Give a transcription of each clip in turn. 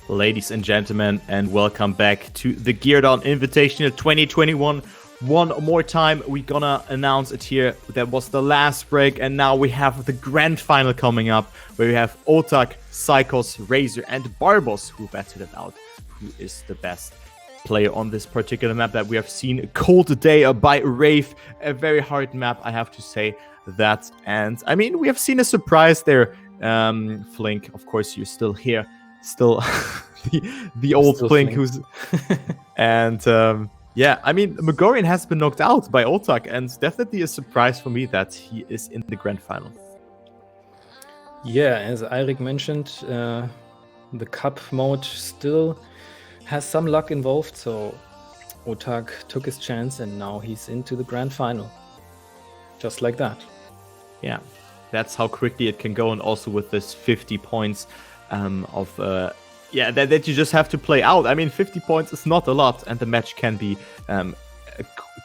Ladies and gentlemen, and welcome back to the Geardown Invitational 2021. One more time, we're gonna announce it here. That was the last break, and now we have the grand final coming up, where we have Otaaaq, Zycos, Razer, and Barbos who battled it out. Who is the best player on this particular map that we have seen called today by Rave? A very hard map, I have to say that. And I mean, we have seen a surprise there. Flink, of course, you're still here. Still the old Flink who's and yeah, I mean, Magorian has been knocked out by Otaaaq, and definitely a surprise for me that he is in the grand final. Yeah, as Eirik mentioned, the cup mode still has some luck involved, so Otaaaq took his chance and now he's into the grand final. Just like that. Yeah, that's how quickly it can go, and also with this 50 points that you just have to play out. I mean, 50 points is not a lot, and the match can be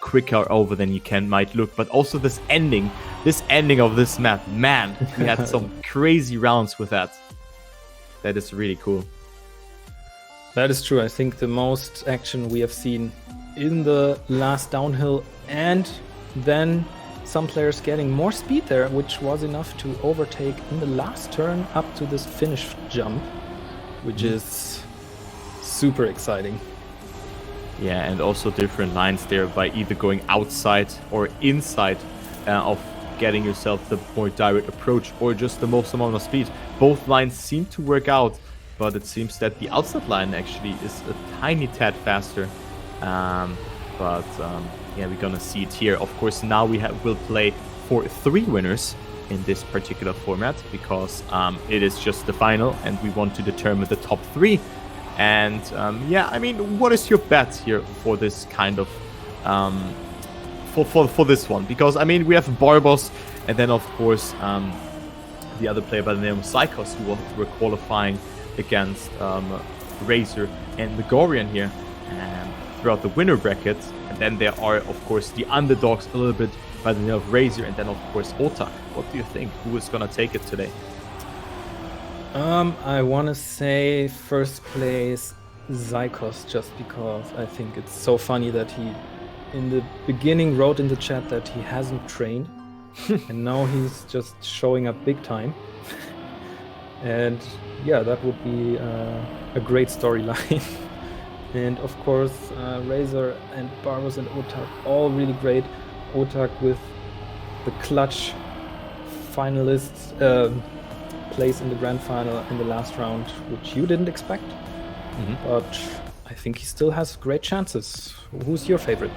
quicker over than you might look. But also this ending of this map, man, we had some crazy rounds with that. That is really cool. That is true. I think the most action we have seen in the last downhill, and then some players getting more speed there, which was enough to overtake in the last turn up to this finish jump, which is super exciting. Yeah, and also different lines there by either going outside or inside of getting yourself the more direct approach, or just the most amount of speed. Both lines seem to work out, but it seems that the outside line actually is a tiny tad faster. Yeah, we're gonna see it here. Of course, now we'll play for 3 winners in this particular format, because it is just the final and we want to determine the top 3. And yeah, I mean, what is your bet here for this kind of for this one? Because I mean, we have Barbos, and then of course the other player by the name of Zycos, who were qualifying against Razer and Magorian here throughout the winner bracket. And then there are, of course, the underdogs a little bit by the name of Razer, and then of course Otaaaq. What do you think? Who is gonna take it today? I want to say first place Zycos, just because I think it's so funny that he in the beginning wrote in the chat that he hasn't trained and now he's just showing up big time. And yeah, that would be a great storyline. And of course, Razer and Barbos and Otaaaq, all really great. Otaaaq with the clutch finalist place in the grand final in the last round, which you didn't expect. But I think he still has great chances. Who's your favorite?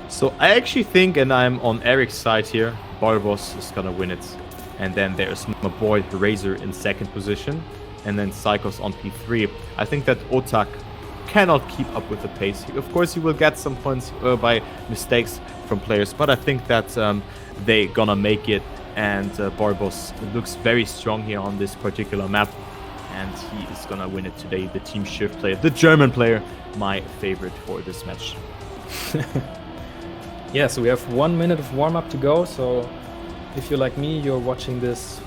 So I actually think, and I'm on Eric's side here, Barbos is gonna win it. And then there's my boy Razer in second position, and then Zycos on P3. I think that Otaaaq cannot keep up with the pace. Of course, he will get some points by mistakes from players, but I think that they gonna make it. And Barbos looks very strong here on this particular map, and he is gonna win it today. The Team Shift player, the German player, my favorite for this match. Yeah, so we have 1 minute of warm-up to go. So if you're like me, you're watching this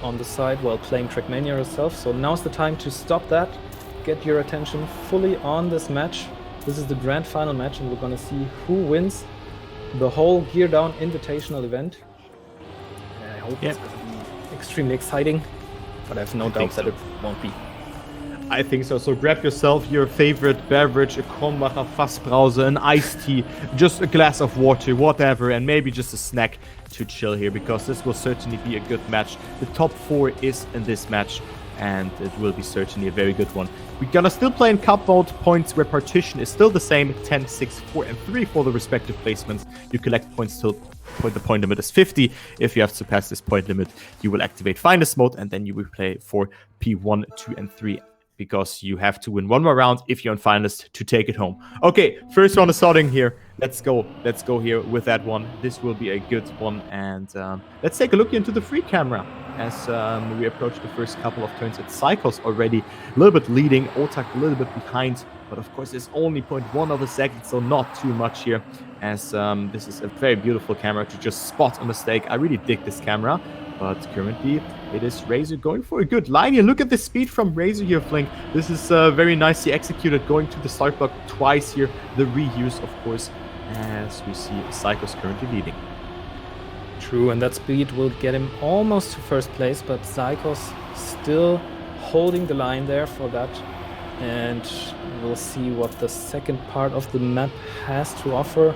on the side while playing Trackmania yourself. So now's the time to stop that. Get your attention fully on this match. This is the grand final match, and we're gonna see who wins the whole Geardown Invitational event. And I hope it's gonna be extremely exciting, but I have no doubt that it won't be. I think so. So grab yourself your favorite beverage, a Kronbacher Fassbrause, an iced tea, just a glass of water, whatever, and maybe just a snack to chill here, because this will certainly be a good match. The top 4 is in this match, and it will be certainly a very good one. We're gonna still play in cup mode. Points repartition is still the same, 10, 6, 4, and 3 for the respective placements. You collect points till the point limit is 50. If you have surpassed this point limit, you will activate finest mode, and then you will play for P1, 2, and 3. Because you have to win 1 more round if you're on finalist to take it home. Okay, first round is starting here. Let's go here with that one. This will be a good one, and let's take a look into the free camera as we approach the first couple of turns. It's Zycos already a little bit leading, Otaaaq a little bit behind, but of course it's only 0.1 of a second, so not too much here, as this is a very beautiful camera to just spot a mistake. I really dig this camera, But currently, it is Razer going for a good line here. Look at the speed from Razer here, Flink. This is very nicely executed, going to the start block twice here. The reuse, of course, as we see Zycos currently leading. True, and that speed will get him almost to first place, but Zycos still holding the line there for that. And we'll see what the second part of the map has to offer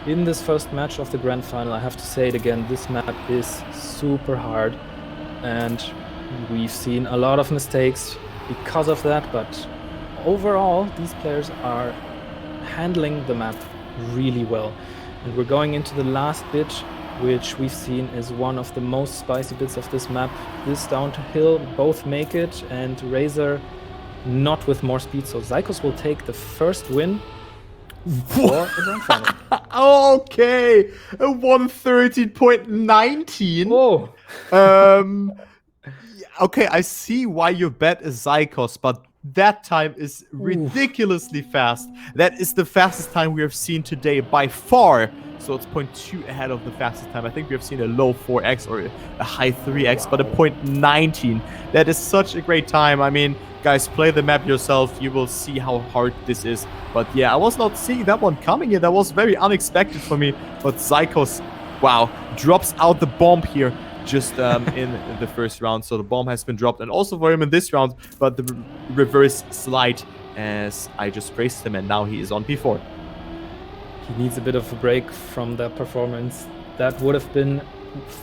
in this first match of the grand final. I have to say it again, this map is super hard, and we've seen a lot of mistakes because of that, but overall these players are handling the map really well. And we're going into the last bit, which we've seen is one of the most spicy bits of this map. This down to hill, both make it, and Razer not with more speed, so Zycos will take the first win for the grand final. Okay, a 113.19. Oh, okay, I see why your bet is Zycos, but that time is ridiculously fast. That is the fastest time we have seen today by far. So it's 0.2 ahead of the fastest time. I think we have seen a low 4x or a high 3x, but a 0.19. That is such a great time. I mean, guys, play the map yourself. You will see how hard this is. But yeah, I was not seeing that one coming here. That was very unexpected for me. But Zycos, wow, drops out the bomb here just in the first round. So the bomb has been dropped. And also for him in this round, but the reverse slide as I just praised him. And now he is on P4. he needs a bit of a break from that performance. That would have been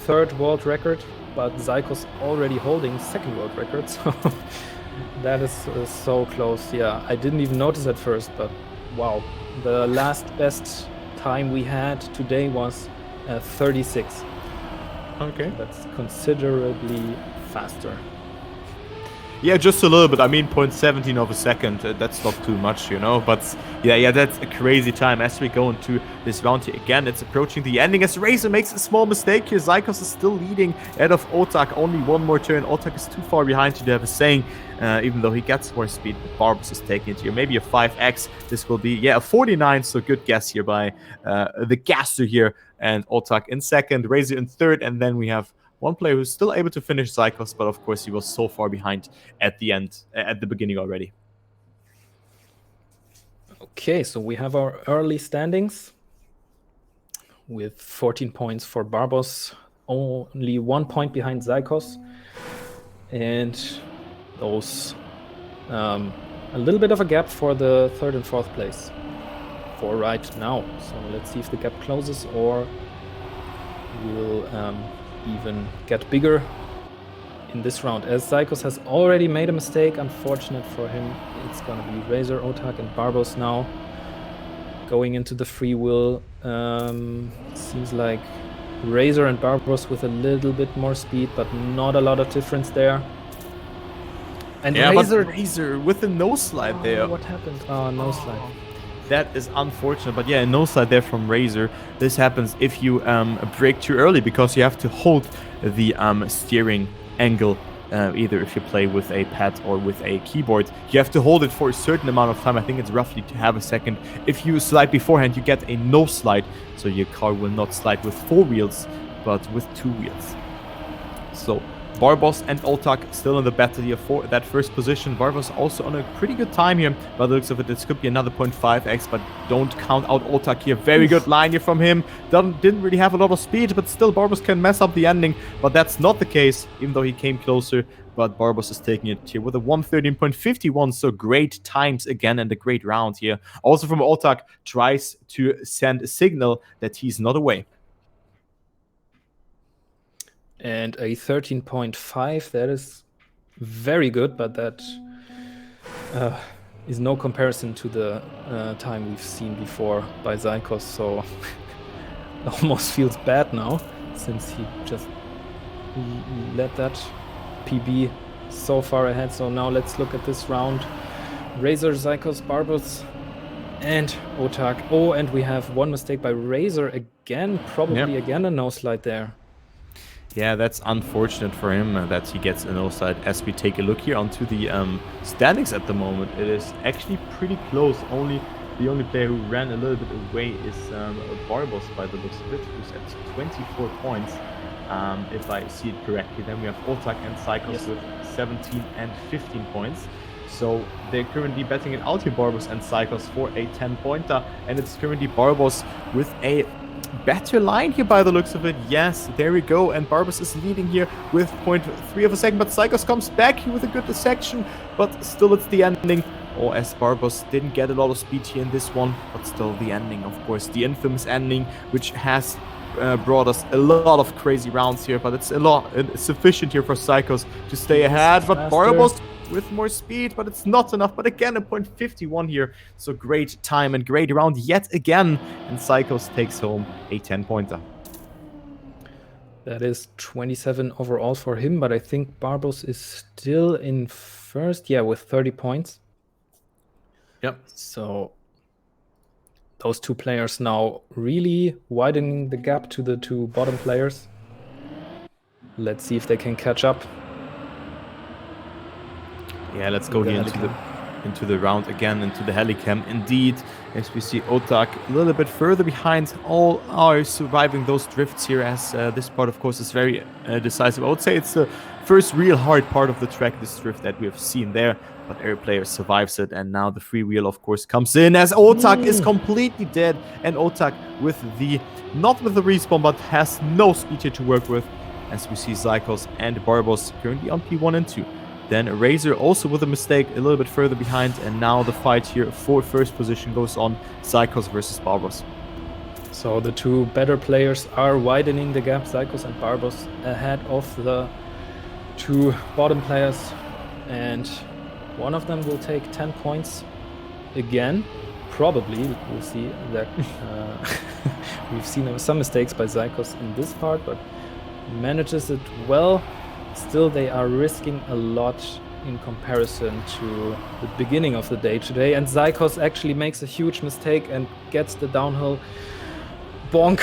third world record, but Zycos already holding second world record. So that is so close. Yeah, I didn't even notice at first, but wow. The last best time we had today was 36. Okay. That's considerably faster. Yeah, just a little bit. I mean, 0.17 of a second. That's not too much, you know. But yeah, that's a crazy time. As we go into this round here again, it's approaching the ending. As Razer makes a small mistake here, Zycos is still leading ahead of Otaaaq. Only one more turn. Otaaaq is too far behind to have a saying, even though he gets more speed. Barbos is taking it here. Maybe a 5x. This will be, yeah, a 49. So good guess here by the gasser here. And Otaaaq in second, Razer in third, and then we have one player who's still able to finish Zycos, but of course he was so far behind at the end, at the beginning already. Okay, so we have our early standings with 14 points for Barbos, only 1 point behind Zycos, and those a little bit of a gap for the third and fourth place for right now. So let's see if the gap closes or will even get bigger in this round. As Zycos has already made a mistake, unfortunate for him, it's gonna be Razer, Otaaaq, and Barbos now going into the free will. Seems like Razer and Barbos with a little bit more speed, but not a lot of difference there. And yeah, Razer with the no slide there. What happened? Oh, no slide. That is unfortunate, but yeah, no slide there from Razer. This happens if you break too early, because you have to hold the steering angle, either if you play with a pad or with a keyboard. You have to hold it for a certain amount of time. I think it's roughly to have a second. If you slide beforehand, you get a no slide, so your car will not slide with 4 wheels, but with 2 wheels. So Barbos and Otaaaq still in the battle here for that first position. Barbos also on a pretty good time here. By the looks of it, this could be another 0.5x, but don't count out Otaaaq here. Very good line here from him. Didn't really have a lot of speed, but still Barbos can mess up the ending. But that's not the case, even though he came closer. But Barbos is taking it here with a 113.51. So great times again and a great round here. Also from Otaaaq, tries to send a signal that he's not away. And a 13.5, that is very good, but that is no comparison to the time we've seen before by Zycos, so it almost feels bad now, since he just let that PB so far ahead. So now let's look at this round. Razer, Zycos, Barbos, and Otaaaq. Oh, and we have one mistake by Razer again, probably again a no slide there. Yeah, that's unfortunate for him that he gets a no slide. As we take a look here onto the standings at the moment, it is actually pretty close. The only player who ran a little bit away is Barbos by the looks of it, who's at 24 points. if I see it correctly. Then we have Otaaaq and Zycos with 17 and 15 points. So they're currently betting it out here, Barbos and Zycos, for a 10-pointer. And it's currently Barbos with a better line here by the looks of it. Yes, there we go. And Barbos is leading here with 0.3 of a second. But Zycos comes back here with a good dissection. But still it's the ending. Or as Barbos didn't get a lot of speed here in this one. But still the ending, of course. The infamous ending, which has brought us a lot of crazy rounds here. But it's sufficient here for Zycos to stay ahead. But Barbos with more speed, but it's not enough. But again, a 0.51 here. So great time and great round yet again. And Zycos takes home a 10-pointer. That is 27 overall for him, but I think Barbos is still in first. Yeah, with 30 points. Yep. So those two players now really widening the gap to the two bottom players. Let's see if they can catch up. Yeah, let's go here into the round again, into the Helicam. Indeed, as we see Otaaaq a little bit further behind, all are surviving those drifts here, as this part, of course, is very decisive. I would say it's the first real hard part of the track, this drift that we have seen there, but every player survives it, and now the freewheel, of course, comes in, as Otaaaq is completely dead, and Otaaaq not with the respawn, but has no speed here to work with, as we see Zycos and Barbos currently on P1 and 2. Then Razer also with a mistake a little bit further behind, and now the fight here for first position goes on, Zycos versus Barbos. So the two better players are widening the gap, Zycos and Barbos, ahead of the two bottom players, and one of them will take 10 points again, probably. We'll see that we've seen some mistakes by Zycos in this part, but manages it well. Still, they are risking a lot in comparison to the beginning of the day today. And Zycos actually makes a huge mistake and gets the downhill bonk.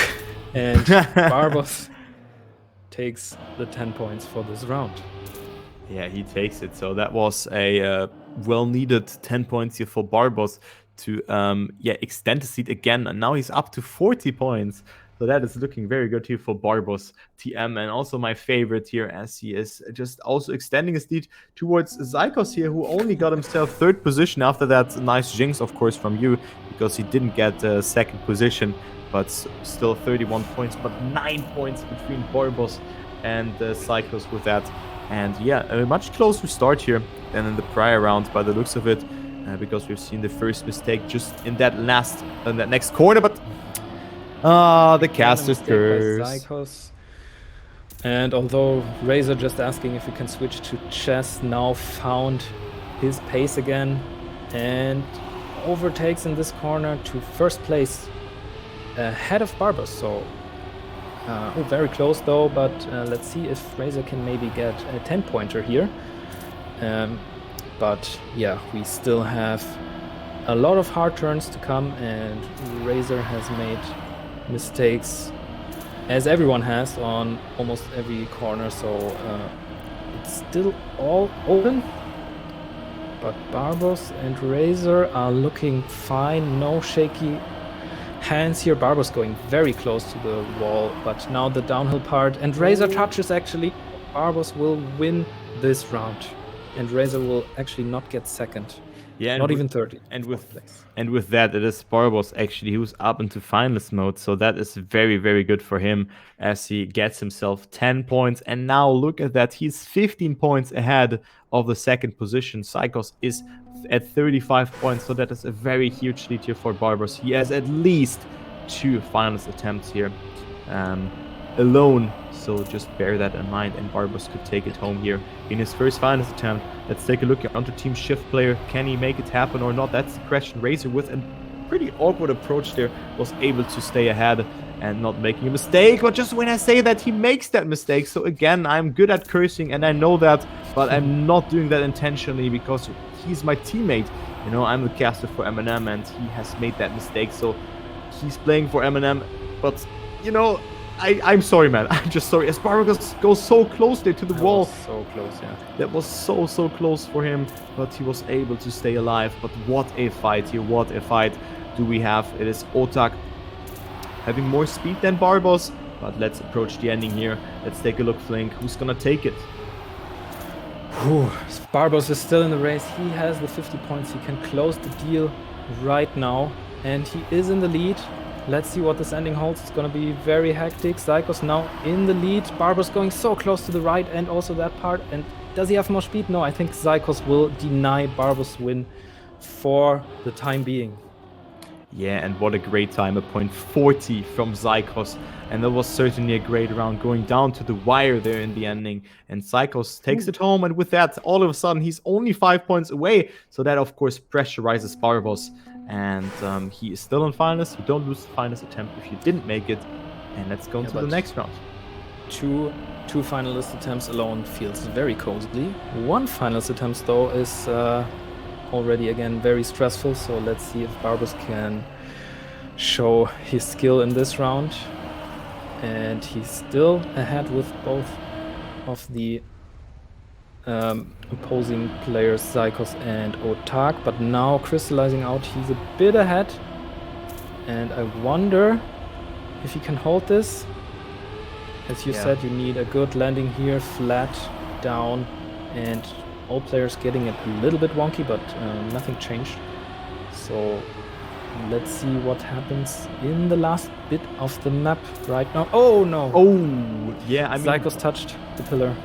And Barbos takes the 10 points for this round. Yeah, he takes it. So that was a well-needed 10 points here for Barbos to extend the seat again. And now he's up to 40 points. So that is looking very good here for Barbos TM, and also my favorite here, as he is just also extending his lead towards Zycos here, who only got himself third position after that nice jinx, of course, from you, because he didn't get second position, but still 31 points, but 9 points between Barbos and Zycos with that. And yeah, a much closer start here than in the prior round by the looks of it, because we've seen the first mistake just in that next corner, but the caster's curse. And although Razer, just asking if we can switch to chess, now found his pace again and overtakes in this corner to first place ahead of Barbos. So very close though, but let's see if Razer can maybe get a 10-pointer here. But yeah, we still have a lot of hard turns to come, and Razer has made mistakes, as everyone has, on almost every corner, so it's still all open. But Barbos and Razer are looking fine, no shaky hands here. Barbos going very close to the wall, but now the downhill part, and Razer touches actually. Barbos will win this round, and Razer will actually not get second. Yeah, not even 30. And with that, it is Barbos actually who's up into finalist mode. So that is very, very good for him, as he gets himself 10 points. And now look at that. He's 15 points ahead of the second position. Zycos is at 35 points. So that is a very huge lead here for Barbos. He has at least 2 finalist attempts here alone. So just bear that in mind, and Barbos could take it home here in his first finalist attempt. Let's take a look at onto Team Shift player. Can he make it happen or not? That's the question. Razer, with a pretty awkward approach there, was able to stay ahead and not making a mistake. But just when I say that, he makes that mistake. So again, I'm good at cursing, and I know that, but I'm not doing that intentionally because he's my teammate. You know, I'm the caster for Eminem, and he has made that mistake. So he's playing for Eminem, but you know, I'm sorry, man. I'm just sorry. As Barbos goes so close there to the wall. So close, yeah. That was so close for him, but he was able to stay alive. But what a fight here. What a fight do we have. It is Otaaaq having more speed than Barbos, But let's approach the ending here. Let's take a look, Flink. Who's gonna take it? Whew. Barbos is still in the race. He has the 50 points. He can close the deal right now. And he is in the lead. Let's see what this ending holds. It's going to be very hectic. Zycos now in the lead. Barbos going so close to the right and also that part. And does he have more speed? No, I think Zycos will deny Barbos' win for the time being. Yeah, and what a great time, a point 40 from Zycos. And that was certainly a great round, going down to the wire there in the ending. And Zycos takes it home, and with that, all of a sudden, he's only 5 points away. So that, of course, pressurizes Barbos. And he is still in finalist. You don't lose the finalist attempt if you didn't make it. And let's go into the next round. Two finalist attempts alone feels very cozy. One finalist attempt, though, is already, again, very stressful. So let's see if Barbos can show his skill in this round. And he's still ahead with both of the opposing players, Zycos and Otaaaq, but now crystallizing out, he's a bit ahead. And I wonder if he can hold this. As you said, you need a good landing here, flat, down, and all players getting it a little bit wonky, but nothing changed. So let's see what happens in the last bit of the map right now. Oh no! Oh, yeah, I mean, Zycos touched the pillar.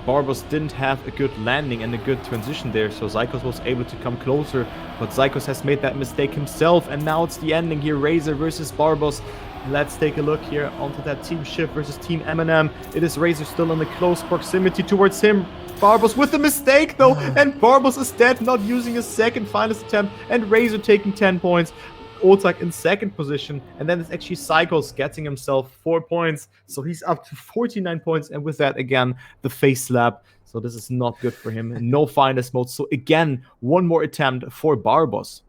Barbos didn't have a good landing and a good transition there, so Zycos was able to come closer, but Zycos has made that mistake himself, and now it's the ending here, Razer versus Barbos. Let's take a look here onto that Team Shift versus Team M&M. It is Razer still in the close proximity towards him. Barbos with a mistake though, and Barbos is dead, not using a second finalist attempt, and Razer taking 10 points. Otaaaq in second position, and then it's actually Zycos getting himself 4 points, so he's up to 49 points, and with that, again, the face slap, so this is not good for him. No finalist mode, so again, one more attempt for Barbos.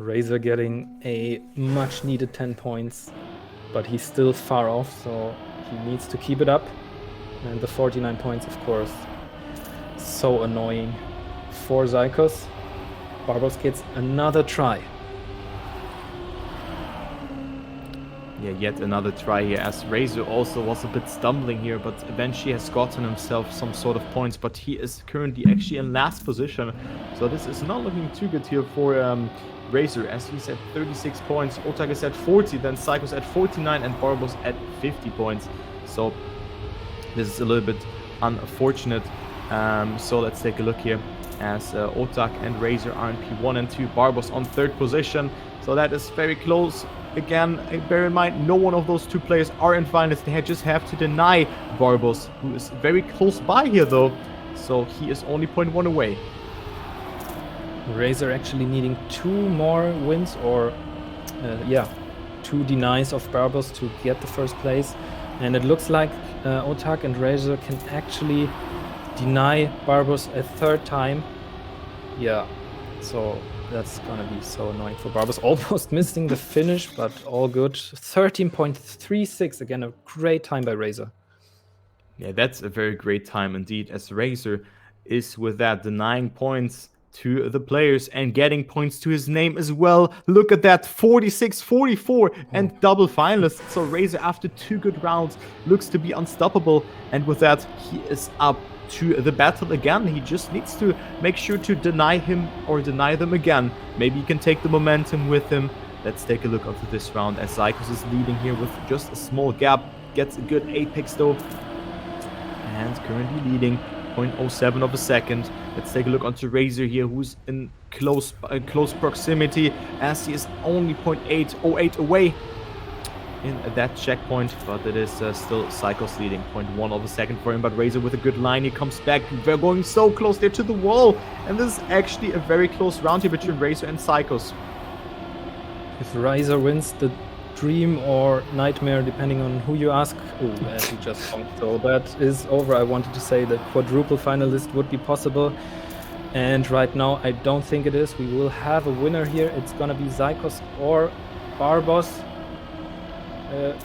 Razer getting a much needed 10 points, but he's still far off, so he needs to keep it up, and the 49 points, of course, so annoying for Zycos. Barbos gets another try. Yeah, yet another try here, as Razer also was a bit stumbling here, but eventually has gotten himself some sort of points, but he is currently actually in last position, so this is not looking too good here for Razer, as he's at 36 points, Otaaaq is at 40, then Zycos at 49, and Barbos at 50 points, so this is a little bit unfortunate. So let's take a look here, as Otaaaq and Razer are in P1 and 2, Barbos on third position, so that is very close. Again, bear in mind, no one of those two players are in finals. They just have to deny Barbos, who is very close by here though, so he is only 0.1 away. Razer actually needing 2 more wins, or 2 denies of Barbos to get the first place, and it looks like Otaaaq and Razer can actually deny Barbos a third time. Yeah, so that's gonna be so annoying for Barbos. Almost missing the finish, but all good. 13.36, again, a great time by Razer. Yeah, that's a very great time indeed, as Razer is with that denying points to the players and getting points to his name as well. Look at that, 46-44 and double finalists. So Razer, after 2 good rounds, looks to be unstoppable, and with that, he is up to the battle again. He just needs to make sure to deny him or deny them again. Maybe he can take the momentum with him. Let's take a look into this round, as Zycos is leading here with just a small gap. Gets a good apex though, and currently leading 0.07 of a second. Let's take a look onto Razer here, who's in close proximity, as he is only 0.808 away in that checkpoint, but it is still Zycos leading 0.1 of a second for him. But Razer with a good line, he comes back. They're going so close there to the wall, and this is actually a very close round here between Razer and Zycos. If Razer wins, the dream or nightmare, depending on who you ask. Oh, as you just found. So that is over. I wanted to say the quadruple finalist would be possible, and right now I don't think it is. We will have a winner here. It's gonna be Zycos or Barbos.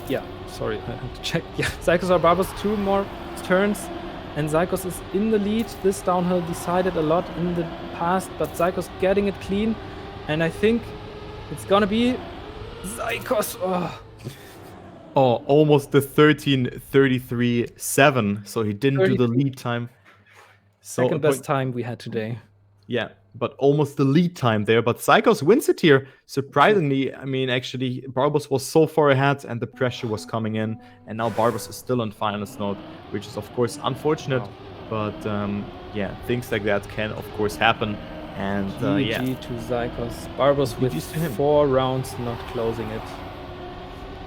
Yeah, sorry, I have to check. Yeah, Zycos or Barbos, 2 more turns, and Zycos is in the lead. This downhill decided a lot in the past, but Zycos getting it clean, and I think it's gonna be Zycos. Oh. Oh, almost the 13:33.7. So he didn't do the 33. lead time. So Second best time we had today. yeah, but almost the lead time there. But Zycos wins it here. Surprisingly, I mean, actually, Barbos was so far ahead and the pressure was coming in. And now Barbos is still on finals node, which is, of course, unfortunate. Wow. But yeah, things like that can, of course, happen. And yeah. GG to Zycos. Barbos with GG's to him. 4 rounds not closing it.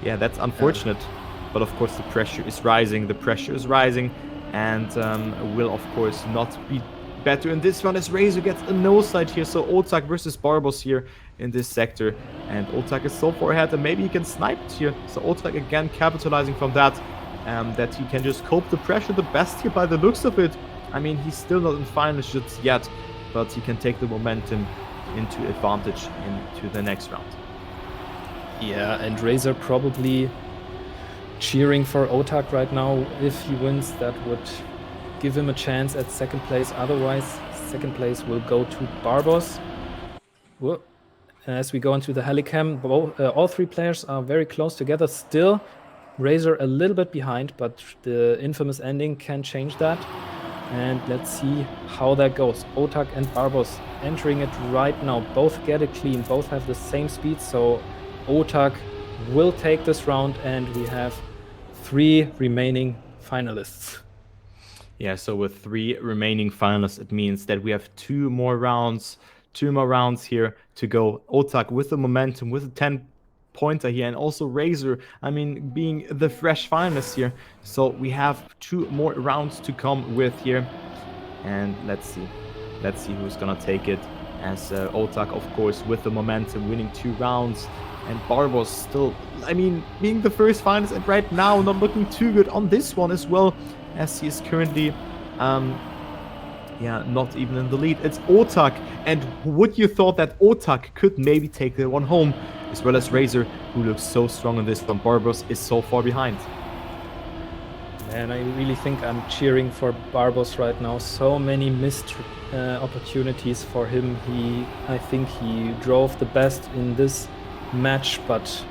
Yeah, that's unfortunate. But of course, the pressure is rising. The pressure is rising. And will, of course, not be better in this one as Razer gets a no side here. So Otaaaq versus Barbos here in this sector. And Otaaaq is so far ahead and maybe he can snipe it here. So Otaaaq again capitalizing from that. That he can just cope the pressure the best here by the looks of it. I mean, he's still not in finals just yet. But he can take the momentum into advantage into the next round. Yeah, and Razer probably cheering for Otaaaq right now. If he wins, that would give him a chance at second place. Otherwise, second place will go to Barbos. Well, as we go into the Helicam, all 3 players are very close together. Still, Razer a little bit behind, but the infamous ending can change that. And let's see how that goes. Otaaaq and Barbos entering it right now. Both get it clean. Both have the same speed. So Otaaaq will take this round. And we have 3 remaining finalists. Yeah, so with 3 remaining finalists, it means that we have 2 more rounds here to go. Otaaaq with the momentum, with a 10-pointer here, and also Razer, I mean, being the fresh finalist here. So we have 2 more rounds to come with here. And let's see who's gonna take it. As Otaaaq, of course, with the momentum, winning 2 rounds. And Barbos still, I mean, being the first finalist, and right now not looking too good on this one as well, as he is currently, yeah, not even in the lead. It's Otaaaq, and would you thought that Otaaaq could maybe take the one home, as well as Razer, who looks so strong in this one. Barbos is so far behind. And I really think I'm cheering for Barbos right now. So many missed opportunities for him. I think he drove the best in this match, but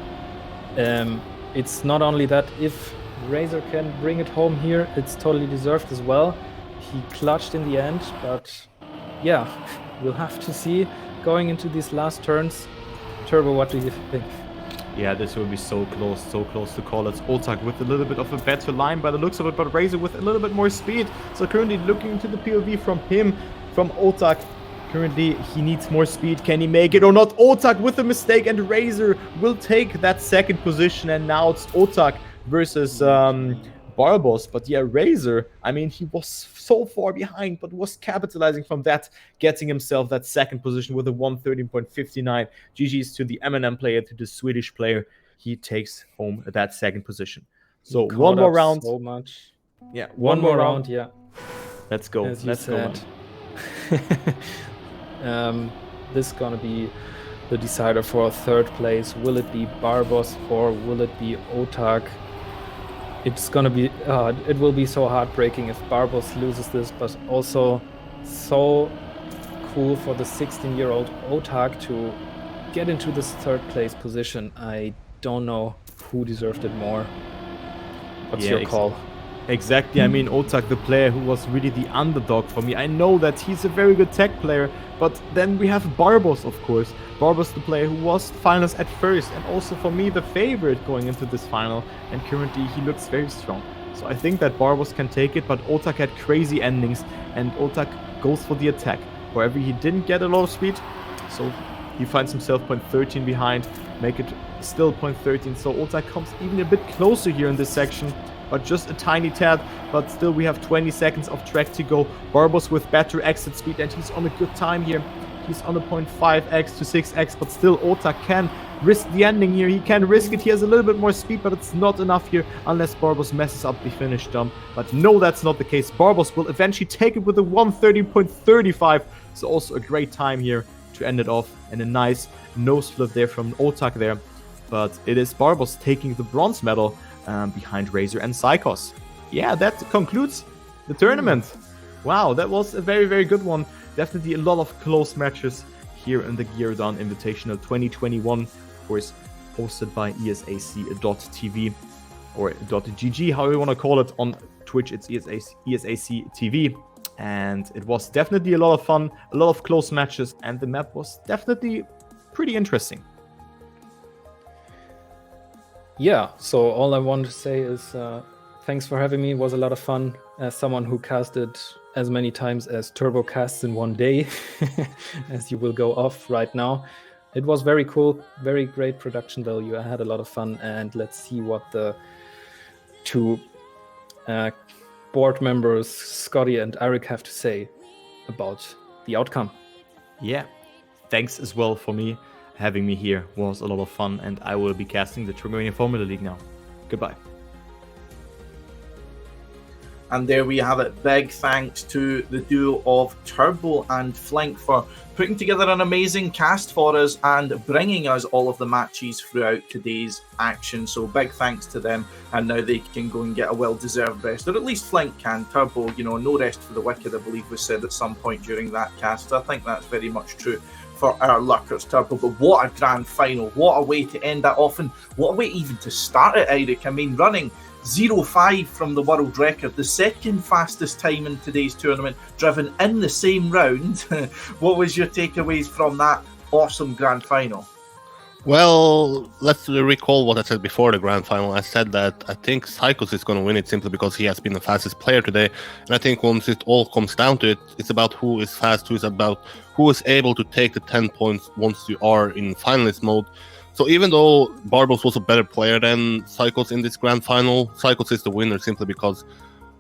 it's not only that. If Razer can bring it home here, it's totally deserved as well. He clutched in the end, but yeah, we'll have to see going into these last turns. Turbo, what do you think? Yeah, this will be so close to call. It's Otaaaq with a little bit of a better line by the looks of it, but Razer with a little bit more speed. So currently looking into the POV from Otaaaq. Currently, he needs more speed. Can he make it or not? Otaaaq with a mistake, and Razer will take that second position. And now it's Otaaaq versus Barbos. But yeah, Razer, I mean, he was so far behind, but was capitalizing from that, getting himself that second position with a 113.59. GG's to the M&M player, to the Swedish player. He takes home that second position. So one more round. So much. Yeah, one more round. Yeah. Let's go. As you Let's said. go. This is gonna be the decider for third place. Will it be Barbos or will it be Otaaaq? It's gonna be it will be so heartbreaking if Barbos loses this, but also so cool for the 16-year-old Otaaaq to get into this third place position. I don't know who deserved it more. What's your call? Exactly. I mean, Otaaaq, the player who was really the underdog for me. I know that he's a very good tech player, but then we have Barbos, of course. Barbos, the player who was finalist at first, and also for me, the favorite going into this final. And currently, he looks very strong. So I think that Barbos can take it, but Otaaaq had crazy endings, and Otaaaq goes for the attack. However, he didn't get a lot of speed, so he finds himself 0.13 behind, make it still 0.13. So Otaaaq comes even a bit closer here in this section, but just a tiny tad. But still, we have 20 seconds of track to go. Barbos with better exit speed, and he's on a good time here. He's on a 0.5x to 6x, but still Otaaaq can risk the ending here. He can risk it. He has a little bit more speed, but it's not enough here unless Barbos messes up the finish jump. But no, that's not the case. Barbos will eventually take it with a 130.35. So also a great time here to end it off, and a nice nose flip there from Otaaaq there. But it is Barbos taking the bronze medal behind Razer and Zycos. Yeah, that concludes the tournament. Wow, that was a very, very good one. Definitely a lot of close matches here in the Geardown Invitational 2021, of course, hosted by ESAC.tv. or .gg, however you want to call it. On Twitch, it's ESAC TV. And it was definitely a lot of fun, a lot of close matches, and the map was definitely pretty interesting. Yeah, so all I want to say is thanks for having me. It was a lot of fun. As someone who casted as many times as Turbo casts in one day, as you will go off right now. It was very cool, very great production value. I had a lot of fun, and let's see what the two board members, Scotty and Eric, have to say about the outcome. Yeah, thanks as well for me. Having me here was a lot of fun, and I will be casting the Magorian Formula League now. Goodbye. And there we have it. Big thanks to the duo of Turbo and Flink for putting together an amazing cast for us and bringing us all of the matches throughout today's action. So big thanks to them. And now they can go and get a well-deserved rest. Or at least Flink can. Turbo, no rest for the wicked, I believe was said at some point during that cast. So I think that's very much true for our Luckers, Turbo. But what a grand final. What a way to end that off. And what a way even to start it, Eric. I mean, running 0.5 from the world record, the second fastest time in today's tournament, driven in the same round. What was your takeaways from that awesome grand final? Well, let's recall what I said before the grand final. I said that I think Zycos is going to win it simply because he has been the fastest player today. And I think once it all comes down to it, it's about who is fast, who is able to take the 10 points once you are in finalist mode. So even though Barbos was a better player than Zycos in this grand final, Zycos is the winner simply because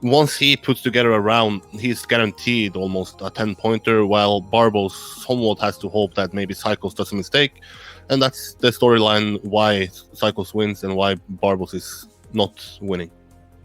once he puts together a round, he's guaranteed almost a 10-pointer, while Barbos somewhat has to hope that maybe Zycos does a mistake. And that's the storyline why Zycos wins and why Barbos is not winning.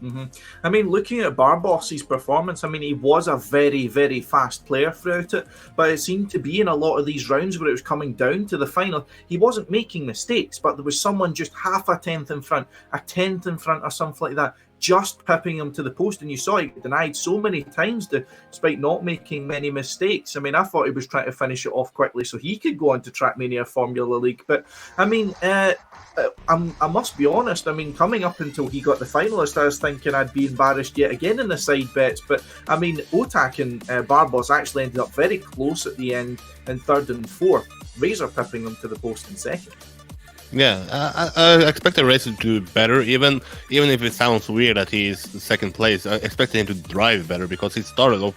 Mm-hmm. I mean, looking at Barbos' performance, I mean, he was a very, very fast player throughout it, but it seemed to be in a lot of these rounds where it was coming down to the final, he wasn't making mistakes, but there was someone just half a tenth in front, a tenth in front or something like that, just pipping him to the post, and you saw he denied so many times despite not making many mistakes. I mean, I thought he was trying to finish it off quickly so he could go on to Trackmania Formula League, but I mean, I must be honest, I mean, coming up until he got the finalist, I was thinking I'd be embarrassed yet again in the side bets, but I mean, Otaaaq and Barbos actually ended up very close at the end in third and fourth, Razer pipping them to the post in second. Yeah, I expected Razer to do better, even if it sounds weird that he's second place. I expected him to drive better because he started off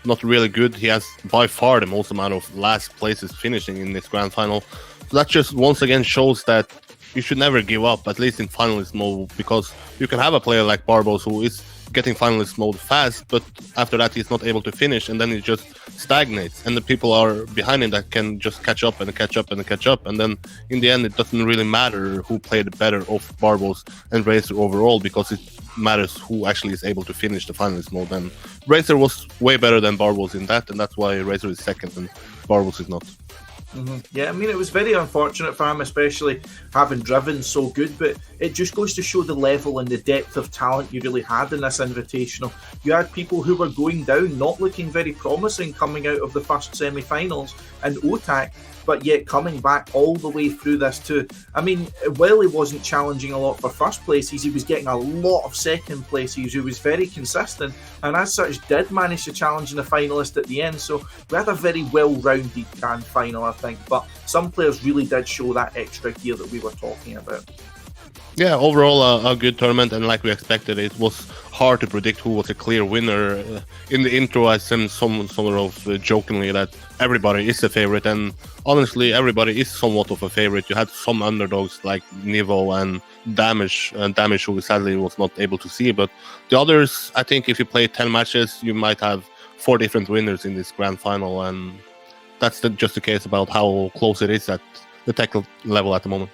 not really good. He has by far the most amount of last places finishing in this grand final. So that just once again shows that you should never give up, at least in finalist mode, because you can have a player like Barbos who is getting finalist mode fast, but after that he's not able to finish, and then he just stagnates, and the people are behind him that can just catch up and catch up and catch up, and then in the end it doesn't really matter who played better of Barbos and Razer overall, because it matters who actually is able to finish the finalist mode. And Razer was way better than Barbos in that, and that's why Razer is second and Barbos is not. Mm-hmm. Yeah, I mean, it was very unfortunate for him, especially having driven so good, but it just goes to show the level and the depth of talent you really had in this Invitational. You had people who were going down, not looking very promising coming out of the first semi-finals, and Otaaaq, but yet coming back all the way through this too. I mean, while he wasn't challenging a lot for first places, he was getting a lot of second places. He was very consistent, and as such did manage to challenge in the finalist at the end. So we had a very well-rounded grand final, I think, but some players really did show that extra gear that we were talking about. Yeah, overall a good tournament, and like we expected, it was hard to predict who was a clear winner. In the intro, I said sort of jokingly that everybody is a favorite, and honestly, everybody is somewhat of a favorite. You had some underdogs like Nivo and Damage, who sadly was not able to see, but the others, I think if you play 10 matches, you might have 4 different winners in this grand final, and that's just the case about how close it is at the tech level at the moment.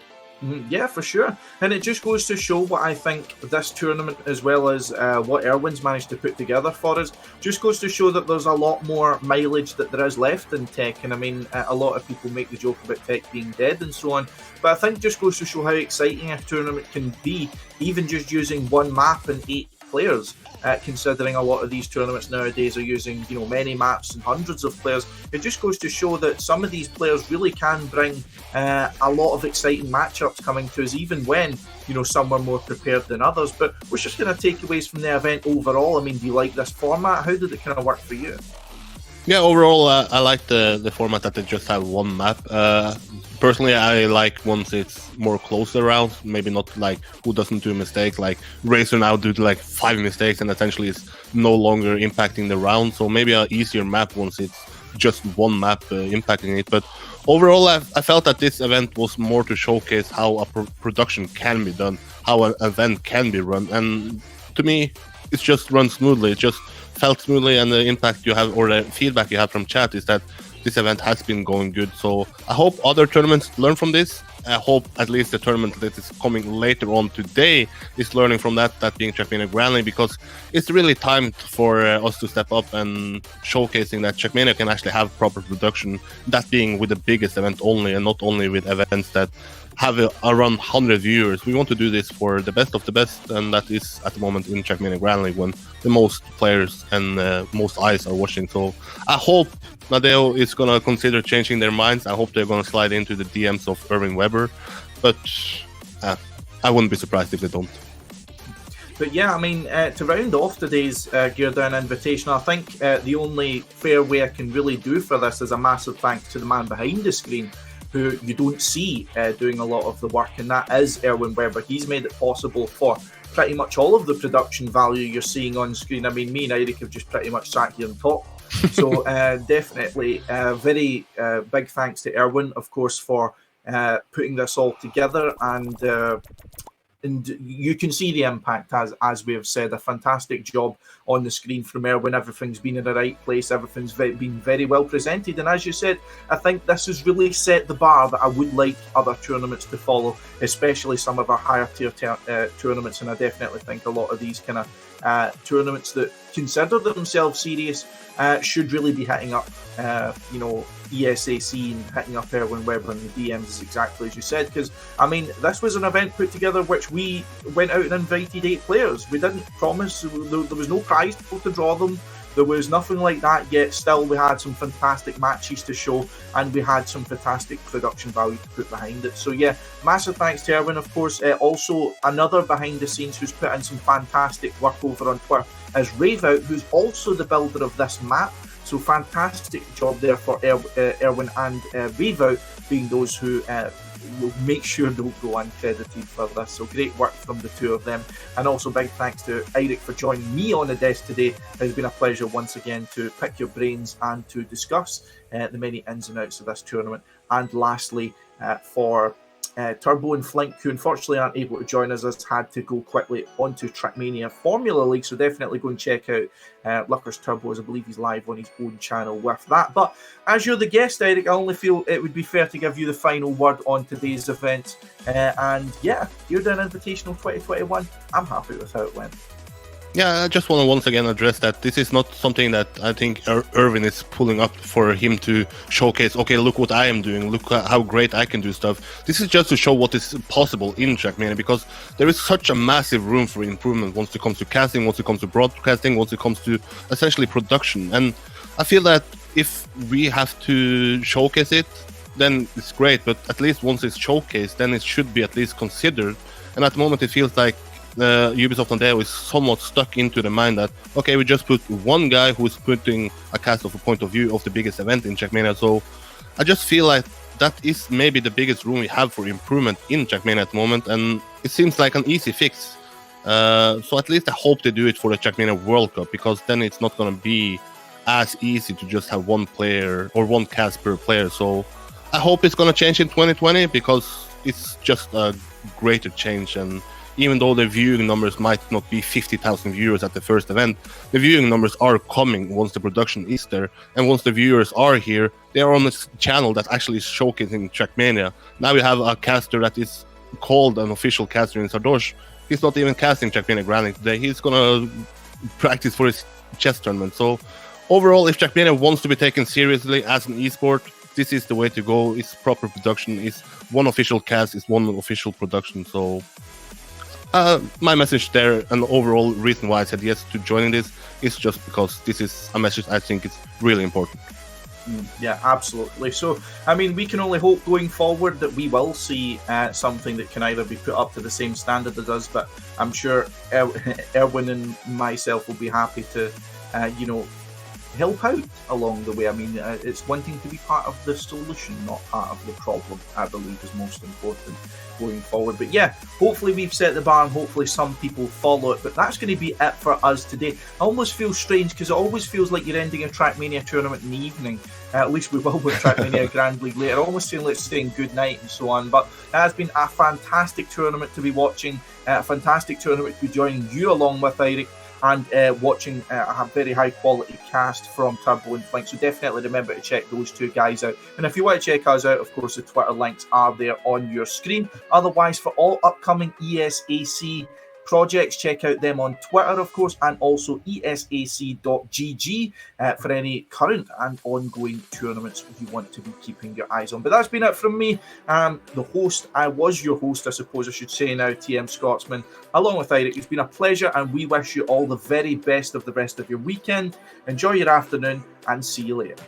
Yeah, for sure. And it just goes to show what I think this tournament, as well as what Erwin's managed to put together for us, just goes to show that there's a lot more mileage that there is left in tech. And I mean, a lot of people make the joke about tech being dead and so on. But I think just goes to show how exciting a tournament can be, even just using one map and 8 players. Considering a lot of these tournaments nowadays are using, you know, many maps and hundreds of players, it just goes to show that some of these players really can bring a lot of exciting matchups coming to us, even when, you know, some were more prepared than others. But what's just kind of takeaways from the event overall? I mean, do you like this format? How did it kind of work for you? Yeah, overall, I like the format that they just have one map. Personally, I like once it's more closer rounds, maybe not like who doesn't do a mistake. Like Razer now do like 5 mistakes and essentially is no longer impacting the round. So maybe an easier map once it's just one map impacting it. But overall, I felt that this event was more to showcase how a production can be done, how an event can be run. And to me, it's just run smoothly. It just felt smoothly, and the impact you have or the feedback you have from chat is that this event has been going good. So I hope other tournaments learn from this. I hope at least the tournament that is coming later on today is learning from that being Trackmania Grand League, because it's really time for us to step up and showcasing that Trackmania can actually have proper production, that being with the biggest event only and not only with events that have around 100 viewers. We want to do this for the best of the best, and that is at the moment in Trackmania Grand League when the most players and most eyes are watching. So I hope Nadeo is going to consider changing their minds. I hope they're going to slide into the DMs of Irving Weber, but I wouldn't be surprised if they don't. But yeah, I mean, to round off today's Geardown Invitational, I think the only fair way I can really do for this is a massive thanks to the man behind the screen, who you don't see doing a lot of the work, and that is Erwin Weber. He's made it possible for pretty much all of the production value you're seeing on screen. I mean, me and Eirik have just pretty much sat here and talked. So definitely very big thanks to Erwin, of course, for putting this all together, and you can see the impact, as we have said. A fantastic job on the screen from Erwin. Everything's been in the right place. Everything's been very well presented. And as you said, I think this has really set the bar that I would like other tournaments to follow, especially some of our higher tier tournaments. And I definitely think a lot of these kind of tournaments that consider themselves serious should really be hitting up, ESAC and hitting up Erwin Weber in the DMs, is exactly as you said. Because, I mean, this was an event put together which we went out and invited 8 players. We didn't promise, there was no prize pool to draw them. There was nothing like that, yet still we had some fantastic matches to show, and we had some fantastic production value to put behind it. So yeah, massive thanks to Erwin, of course. Also, another behind the scenes who's put in some fantastic work over on Twitter is Raveout, who's also the builder of this map. So fantastic job there for Erwin and Raveout, being those who will make sure don't go uncredited for this. So great work from the two of them. And also big thanks to Eirik for joining me on the desk today. It's been a pleasure once again to pick your brains and to discuss the many ins and outs of this tournament. And lastly, for Turbo and Flink, who unfortunately aren't able to join us, has had to go quickly onto Trackmania Formula League, so definitely go and check out Lucker's Turbo, as I believe he's live on his own channel with that. But as you're the guest, Eirik, I only feel it would be fair to give you the final word on today's event. And yeah, Geardown Invitational 2021, I'm happy with how it went. Yeah, I just want to once again address that this is not something that I think Irvin is pulling up for him to showcase, okay, look what I am doing, look how great I can do stuff. This is just to show what is possible in Trackmania, because there is such a massive room for improvement once it comes to casting, once it comes to broadcasting, once it comes to essentially production. And I feel that if we have to showcase it, then it's great, but at least once it's showcased, then it should be at least considered. And at the moment it feels like Ubisoft on there is somewhat stuck into the mind that, okay, we just put one guy who's putting a cast of a point of view of the biggest event in Trackmania. So I just feel like that is maybe the biggest room we have for improvement in Trackmania at the moment, and it seems like an easy fix. So at least I hope they do it for the Trackmania World Cup, because then it's not going to be as easy to just have one player or one cast per player. So I hope it's going to change in 2020, because it's just a greater change. And even though the viewing numbers might not be 50,000 viewers at the first event, the viewing numbers are coming once the production is there. And once the viewers are here, they are on this channel that actually is showcasing Trackmania. Now we have a caster that is called an official caster in Sardosh. He's not even casting Trackmania Grand League today. He's going to practice for his chess tournament. So overall, if Trackmania wants to be taken seriously as an esport, this is the way to go. It's proper production. It's one official cast. It's one official production. So My message there, and overall reason why I said yes to joining this, is just because this is a message I think is really important. Yeah, absolutely. So, I mean, we can only hope going forward that we will see something that can either be put up to the same standard as us, but I'm sure Erwin and myself will be happy to, help out along the way. I mean, it's wanting to be part of the solution, not part of the problem, I believe is most important going forward. But yeah, hopefully we've set the bar and hopefully some people follow it. But that's going to be it for us today. I almost feel strange because it always feels like you're ending a Trackmania tournament in the evening. At least we will with Trackmania Grand League later. Almost feeling like saying good night and so on. But it has been a fantastic tournament to be watching, a fantastic tournament to be joining you along with, Eirik, and watching a very high quality cast from Turbo and Flink. So definitely remember to check those two guys out. And if you want to check us out, of course, the Twitter links are there on your screen. Otherwise, for all upcoming ESAC projects, check out them on Twitter, of course, and also esac.gg for any current and ongoing tournaments you want to be keeping your eyes on. But that's been it from me, the host. I was your host, I suppose I should say now, TM Scotsman, along with Eirik. It's been a pleasure, and we wish you all the very best of the rest of your weekend. Enjoy your afternoon, and see you later.